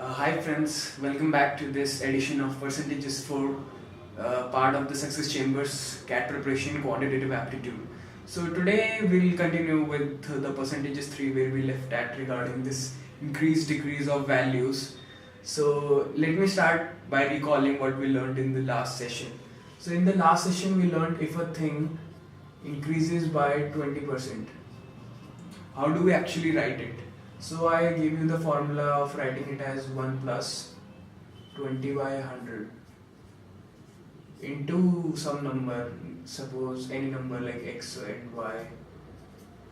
Hi friends, welcome back to this edition of Percentages for part of the Success Chambers CAT preparation quantitative aptitude. So today we'll continue with the percentages 3 where we left at regarding this increase decrease of values. So let me start by recalling what we learned in the last session. So in the last session we learned if a thing increases by 20%, how do we actually write it? So I give you the formula of writing it as 1 plus 20 by 100 into some number, suppose any number like x and y.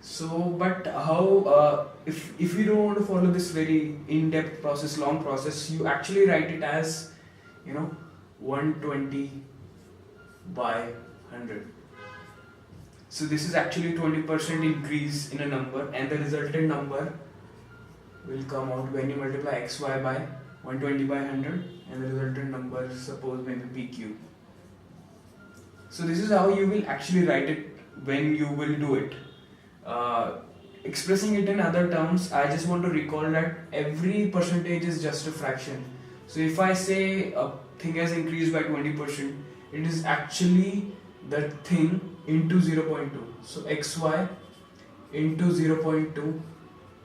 So but how if you don't want to follow this very in-depth process, long process, you actually write it as 120 by 100. So this is actually 20% increase in a number, and the resultant number will come out when you multiply xy by 120 by 100, and the resultant number suppose maybe pq. So this is how you will actually write it when you will do it. Expressing it in other terms, I just want to recall that every percentage is just a fraction. So if I say a thing has increased by 20%, it is actually the thing into 0.2. So xy into 0.2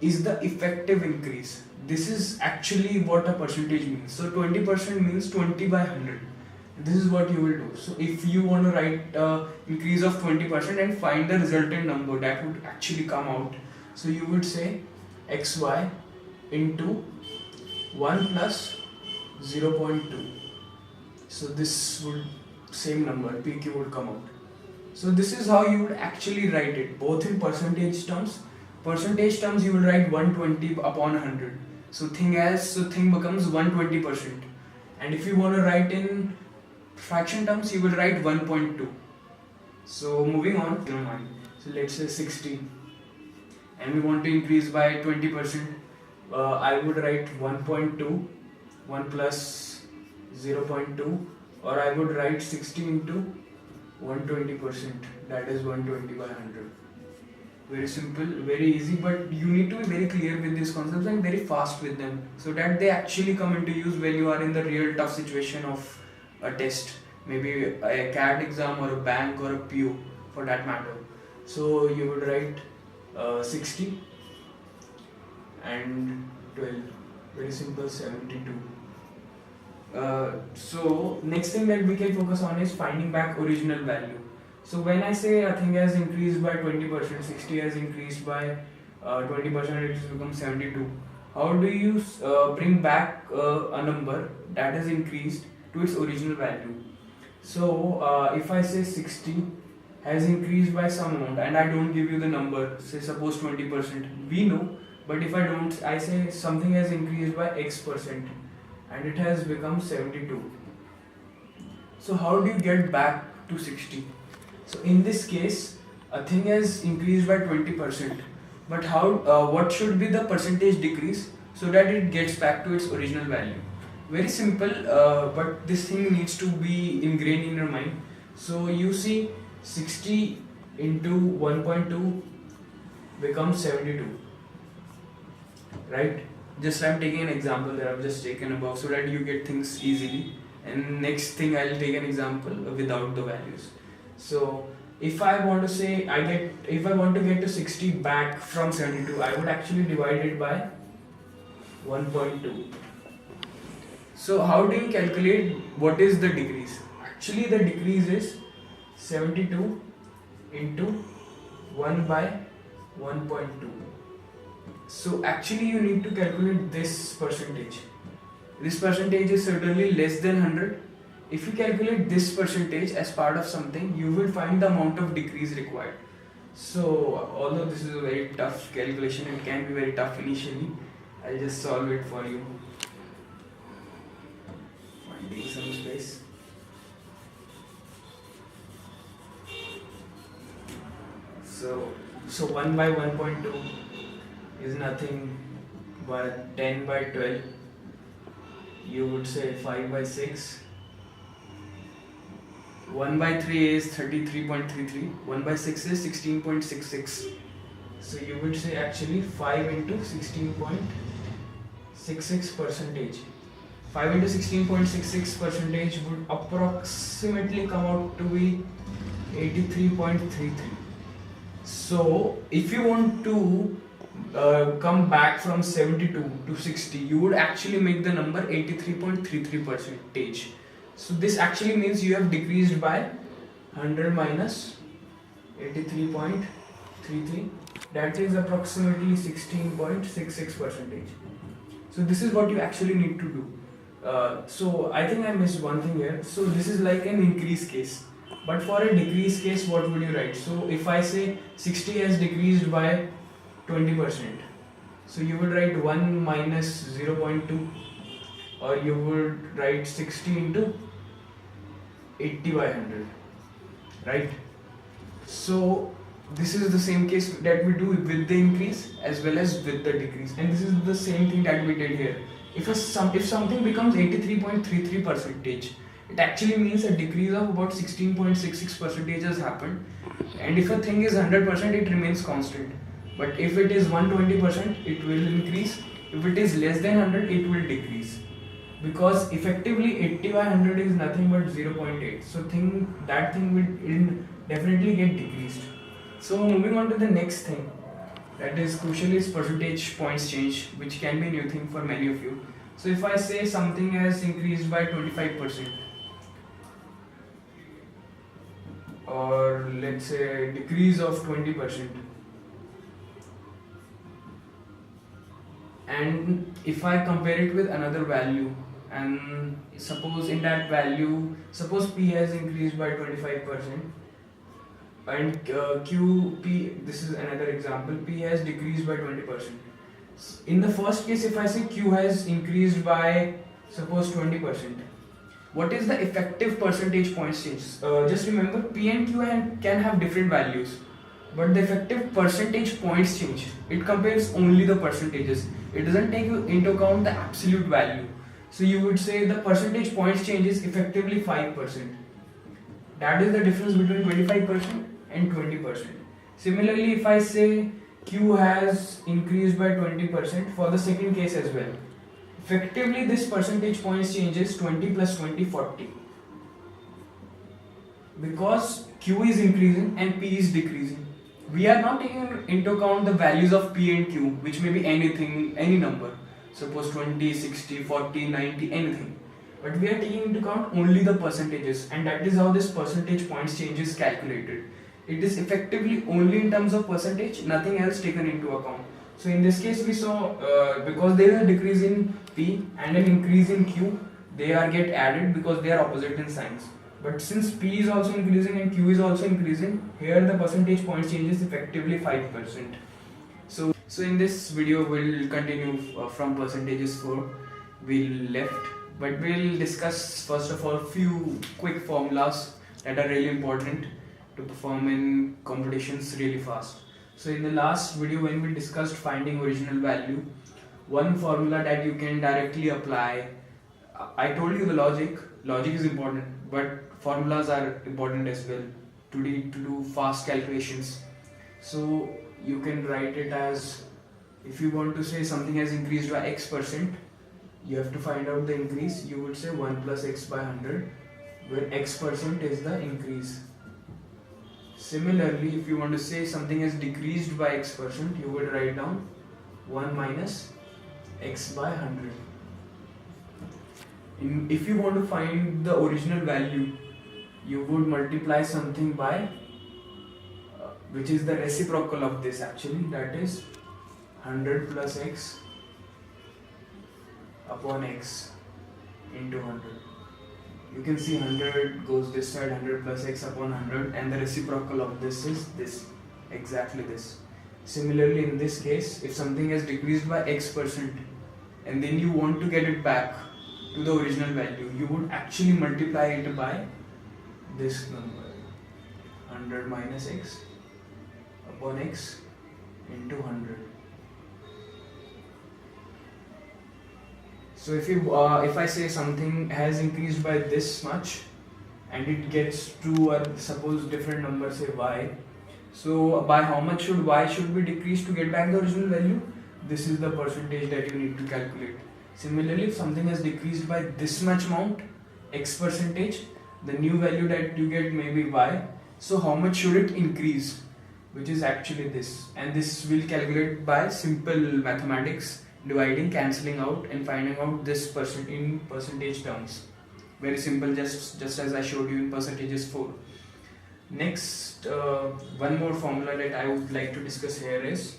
is the effective increase. This is actually what a percentage means. So 20% means 20 by 100. This is what you will do. So if you want to write increase of 20% and find the resultant number that would actually come out, so you would say xy into 1 plus 0.2. So this would same number pq would come out. So this is how you would actually write it, both in percentage terms. Percentage terms you will write 120 upon 100. So thing becomes 120%. And if you want to write in fraction terms, you will write 1.2. So moving on, so let's say 60, and we want to increase by 20%. I would write 1.2, 1 plus 0.2, or I would write 60 into 120%, that is 120 by 100. Very simple, very easy, but you need to be very clear with these concepts and very fast with them so that they actually come into use when you are in the real tough situation of a test, maybe a CAT exam or a bank or a PU for that matter. So you would write 60 and 12, very simple, 72. So next thing that we can focus on is finding back original value. So when I say a thing has increased by 20%, 60 has increased by 20%, it has become 72. How do you bring back a number that has increased to its original value? So if I say 60 has increased by some amount and I don't give you the number, say suppose 20%, we know, but if I don't, I say something has increased by X percent and it has become 72. So how do you get back to 60? So in this case, a thing has increased by 20%, but what should be the percentage decrease so that it gets back to its original value? Very simple, but this thing needs to be ingrained in your mind. So you see 60 into 1.2 becomes 72, right? Just I'm taking an example that I've just taken above so that you get things easily, and next thing I'll take an example without the values. So if I want to say if I want to get to 60 back from 72, I would actually divide it by 1.2. So how do you calculate what is the decrease? Actually the decrease is 72 into 1 by 1.2. So actually you need to calculate this percentage. This percentage is certainly less than 100. If you calculate this percentage as part of something, you will find the amount of decrease required. So although this is a very tough calculation, it can be very tough initially, I'll just solve it for you. Finding some space. So 1 by 1.2 is nothing but 10 by 12. You would say 5 by 6. 1 by 3 is 33.33, 1 by 6 is 16.66. So you would say actually 5 into 16.66. 66 percentage. 5 into 16.66 percentage would approximately come out to be 83.33. So if you want to come back from 72 to 60, you would actually make the number 83.33 percentage. So this actually means you have decreased by 100 minus 83.33, that is approximately 16.66 percentage. So this is what you actually need to do. So I think I missed one thing here. So this is like an increase case, but for a decrease case, what would you write? So if I say 60 has decreased by 20%, so you would write 1 minus 0.2, or you would write 60 into 80 by 100, right? So this is the same case that we do with the increase as well as with the decrease, and this is the same thing that we did here. If something becomes 83.33 percentage, it actually means a decrease of about 16.66 percentage has happened, and if a thing is 100%, it remains constant. But if it is 120%, it will increase. If it is less than 100, it will decrease, because effectively 80 by 100 is nothing but 0.8. So that thing will definitely get decreased. So moving on to the next thing, that is crucial, is percentage points change, which can be a new thing for many of you. So if I say something has increased by 25%, or let's say decrease of 20%, and if I compare it with another value, and suppose in that value, suppose P has increased by 25%, and QP, this is another example, P has decreased by 20%. In the first case, if I say Q has increased by suppose 20%, what is the effective percentage points change? Just remember, P and Q can have different values, but the effective percentage points change, it compares only the percentages. It doesn't take into account the absolute value. So you would say the percentage points change is effectively 5%. That is the difference between 25% and 20%. Similarly, if I say Q has increased by 20% for the second case as well, effectively this percentage points change is 20 plus 20, 40. Because Q is increasing and P is decreasing. We are not taking into account the values of P and Q, which may be anything, any number. Suppose 20, 60, 40, 90, anything. But we are taking into account only the percentages, and that is how this percentage points change is calculated. It is effectively only in terms of percentage, nothing else taken into account. So in this case, we saw because there is a decrease in P and an increase in Q, they are get added because they are opposite in signs. But since P is also increasing and Q is also increasing, here the percentage point change is effectively 5%. So in this video, we'll continue from percentages we left, but we'll discuss first of all few quick formulas that are really important to perform in competitions really fast. So in the last video, when we discussed finding original value, one formula that you can directly apply, I told you the logic is important, but formulas are important as well to do fast calculations. So you can write it as, if you want to say something has increased by X%, you have to find out the increase. You would say 1 plus X by 100, where X% is the increase. Similarly, if you want to say something has decreased by X%, you would write down 1 minus X by 100. If you want to find the original value, you would multiply something by, which is the reciprocal of this actually, that is 100 plus X upon X into 100. You can see 100 goes this side, 100 plus X upon 100, and the reciprocal of this is this, exactly this. Similarly, in this case, if something has decreased by X% and then you want to get it back to the original value, you would actually multiply it by this number, 100 minus X upon X into 100. So if I say something has increased by this much and it gets to suppose different number, say y, so by how much y should be decreased to get back the original value? This is the percentage that you need to calculate. Similarly, if something has decreased by this much amount, x percentage, the new value that you get may be y. So how much should it increase? Which is actually this. And this will calculate by simple mathematics, dividing, cancelling out, and finding out this percent in percentage terms. Very simple, just as I showed you in percentages 4. Next, one more formula that I would like to discuss here is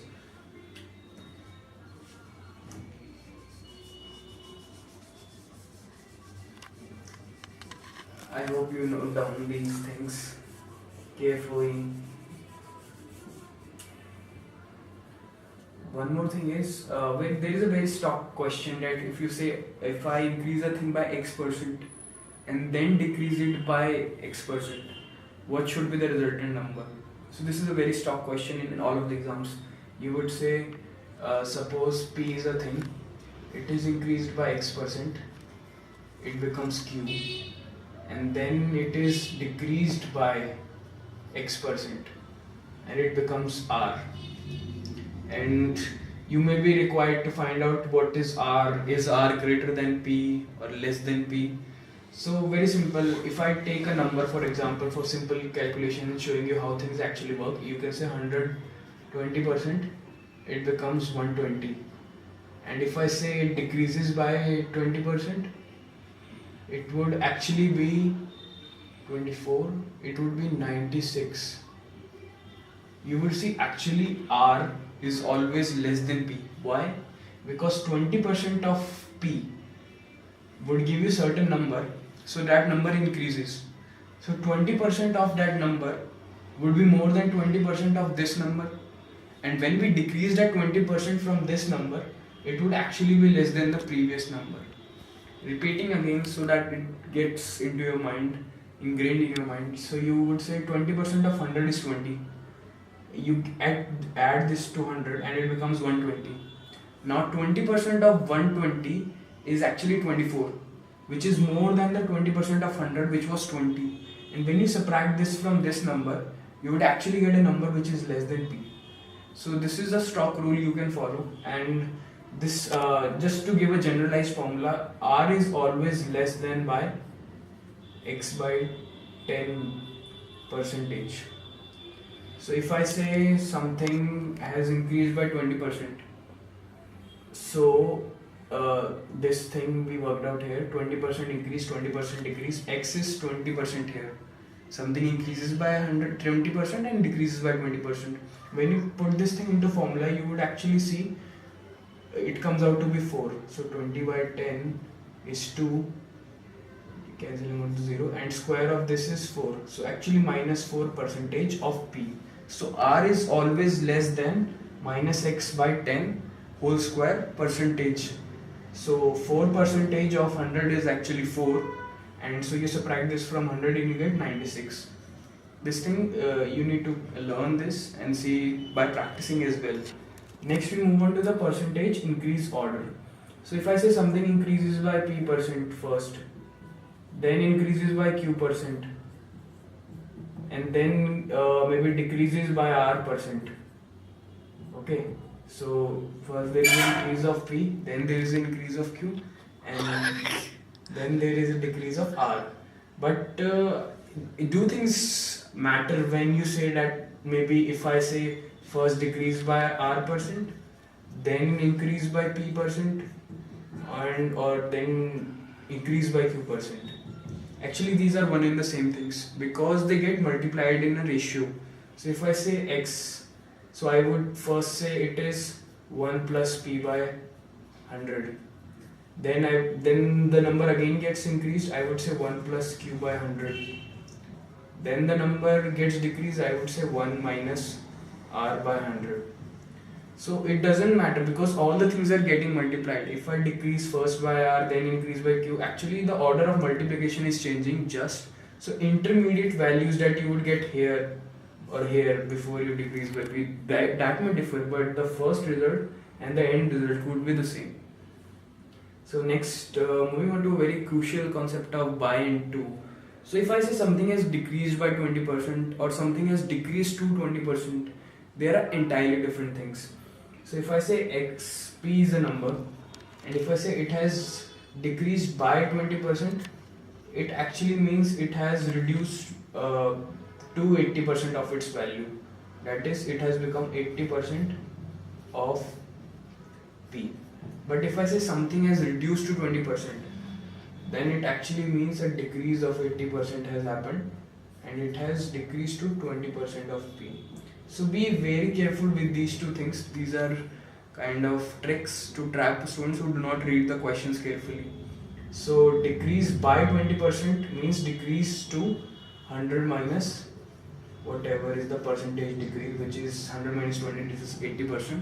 I hope you note down these things carefully. One more thing is, there is a very stock question that if I increase a thing by x% and then decrease it by x%, what should be the resultant number? So this is a very stock question in all of the exams. You would say, suppose p is a thing, it is increased by x%, it becomes q, and then it is decreased by x% and it becomes r. And you may be required to find out what is r. Is r greater than p or less than p? So very simple, if I take a number, for example, for simple calculation and showing you how things actually work, you can say 120%, it becomes 120. And if I say it decreases by 20%, it would actually be 24, it would be 96. You will see actually r is always less than p. Why? Because 20% of p would give you certain number, so that number increases. So 20% of that number would be more than 20% of this number, and when we decrease that 20% from this number, it would actually be less than the previous number. Repeating again so that it gets into your mind, ingrained in your mind. So you would say 20% of 100 is 20. You add this to 100 and it becomes 120. Now 20% of 120 is actually 24, which is more than the 20% of 100, which was 20. And when you subtract this from this number, you would actually get a number which is less than p. So this is a stock rule you can follow, and this just to give a generalized formula, r is always less than by x by 10%. So if I say something has increased by 20%, so this thing we worked out here, 20% increase, 20% decrease, x is 20% here. Something increases by 120% and decreases by 20%. When you put this thing into formula, you would actually see it comes out to be 4. So 20 by 10 is 2, cancelling out to 0, and square of this is 4. So actually minus 4% of p. So r is always less than minus x by 10 whole square percentage. So 4% of 100 is actually 4, and so you subtract this from 100 and you get 96. This thing you need to learn this and see by practicing as well. Next we move on to the percentage increase order. So if I say something increases by p% first, then increases by q%, and then maybe decreases by r%. Okay, so first there is an increase of p, then there is an increase of q, and then there is a decrease of r. But do things matter when you say that maybe if I say first decrease by r%, then increase by p%, and or then increase by q%? Actually these are one and the same things because they get multiplied in a ratio. So if I say x, so I would first say it is 1 plus p by 100. Then the number again gets increased, I would say 1 plus q by 100. Then the number gets decreased, I would say 1 minus r by 100. So it doesn't matter because all the things are getting multiplied. If I decrease first by r, then increase by q, actually the order of multiplication is changing just. So intermediate values that you would get here or here before you decrease by p, that may differ, but the first result and the end result would be the same. So next, moving on to a very crucial concept of by and to. So if I say something has decreased by 20% or something has decreased to 20%, there are entirely different things. So if I say x, p is a number, And if I say it has decreased by 20%, it actually means it has reduced to 80% of its value. That is, it has become 80% of P. But if I say something has reduced to 20%, then it actually means a decrease of 80% has happened and it has decreased to 20% of P. So be very careful with these two things. These are kind of tricks to trap students who do not read the questions carefully. So decrease by 20% means decrease to 100 minus whatever is the percentage decrease, which is 100 minus 20, this is 80%.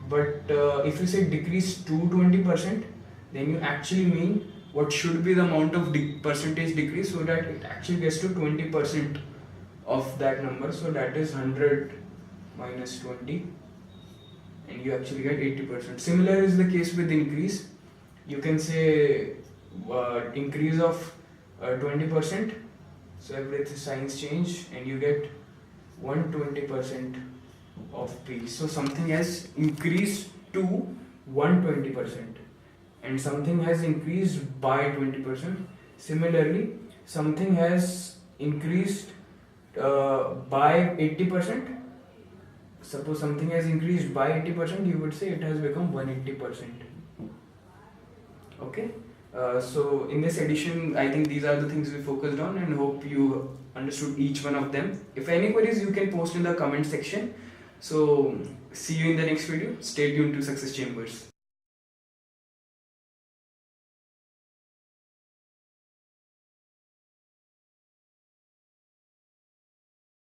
But if you say decrease to 20%, then you actually mean what should be the amount of percentage decrease so that it actually gets to 20% of that number. So that is 100 minus 20 and you actually get 80%. Similar is the case with increase. You can say increase of 20%, so everything signs change and you get 120% of P. So something has increased to 120% and something has increased by 20%. Similarly, something has increased by 80%. Suppose something has increased by 80%, you would say it has become 180%. Okay. So in this edition, I think these are the things we focused on and hope you understood each one of them. If any queries, you can post in the comment section. So see you in the next video. Stay tuned to Success Chambers.